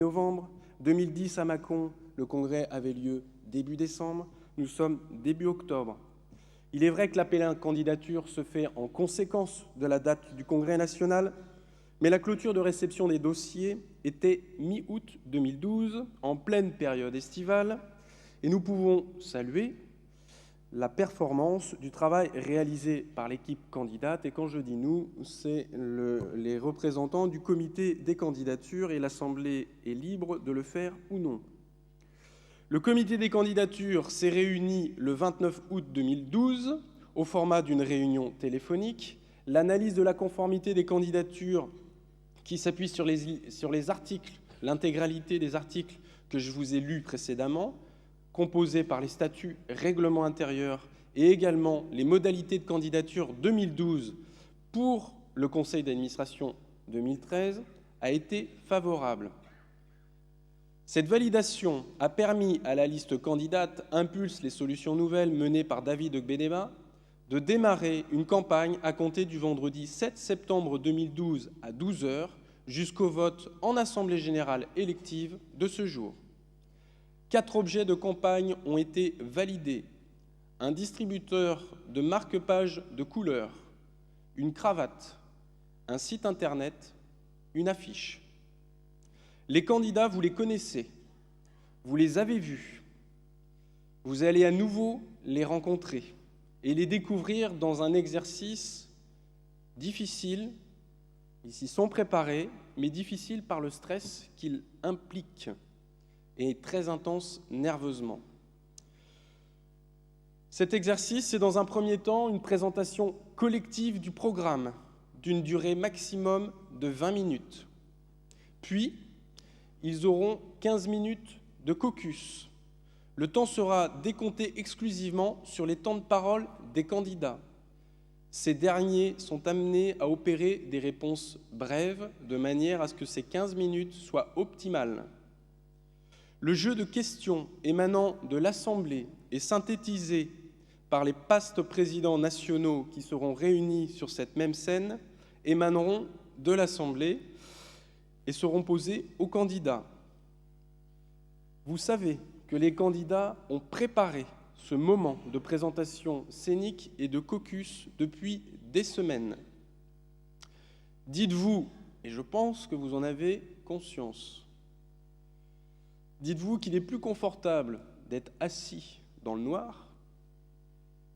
novembre. 2010 à Mâcon, le congrès avait lieu début décembre. Nous sommes début octobre. Il est vrai que l'appel à candidature se fait en conséquence de la date du congrès national, mais la clôture de réception des dossiers était mi-août 2012, en pleine période estivale, et nous pouvons saluer la performance du travail réalisé par l'équipe candidate. Et quand je dis nous, c'est les représentants du comité des candidatures, et l'Assemblée est libre de le faire ou non. Le comité des candidatures s'est réuni le 29 août 2012 au format d'une réunion téléphonique. L'analyse de la conformité des candidatures qui s'appuie sur les articles, l'intégralité des articles que je vous ai lus précédemment, composés par les statuts, règlements intérieurs et également les modalités de candidature 2012 pour le conseil d'administration 2013, a été favorable. Cette validation a permis à la liste candidate Impulse les solutions nouvelles menée par David Ogbedeba de démarrer une campagne à compter du vendredi 7 septembre 2012 à 12 h jusqu'au vote en Assemblée générale élective de ce jour. 4 objets de campagne ont été validés: un distributeur de marque-page de couleurs, une cravate, un site internet, une affiche. Les candidats, vous les connaissez, vous les avez vus. Vous allez à nouveau les rencontrer et les découvrir dans un exercice difficile. Ils s'y sont préparés, mais difficile par le stress qu'il implique et très intense nerveusement. Cet exercice, c'est dans un premier temps une présentation collective du programme d'une durée maximum de 20 minutes. Puis, ils auront 15 minutes de caucus. Le temps sera décompté exclusivement sur les temps de parole des candidats. Ces derniers sont amenés à opérer des réponses brèves de manière à ce que ces 15 minutes soient optimales. Le jeu de questions émanant de l'Assemblée et synthétisé par les pastes présidents nationaux qui seront réunis sur cette même scène émaneront de l'Assemblée et seront posés aux candidats. Vous savez que les candidats ont préparé ce moment de présentation scénique et de caucus depuis des semaines. Dites-vous, et je pense que vous en avez conscience, dites-vous qu'il est plus confortable d'être assis dans le noir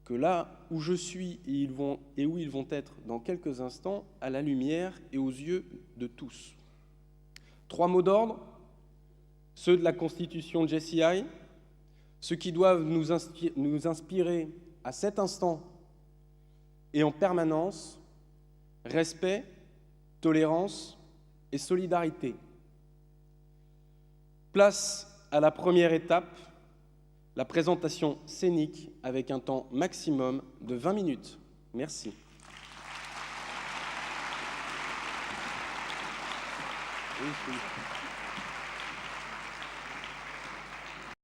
que là où je suis et où ils vont être dans quelques instants à la lumière et aux yeux de tous. 3 mots d'ordre, ceux de la Constitution de JCI, ceux qui doivent nous inspirer à cet instant et en permanence: respect, tolérance et solidarité. Place à la première étape, la présentation scénique avec un temps maximum de 20 minutes. Merci. Oui.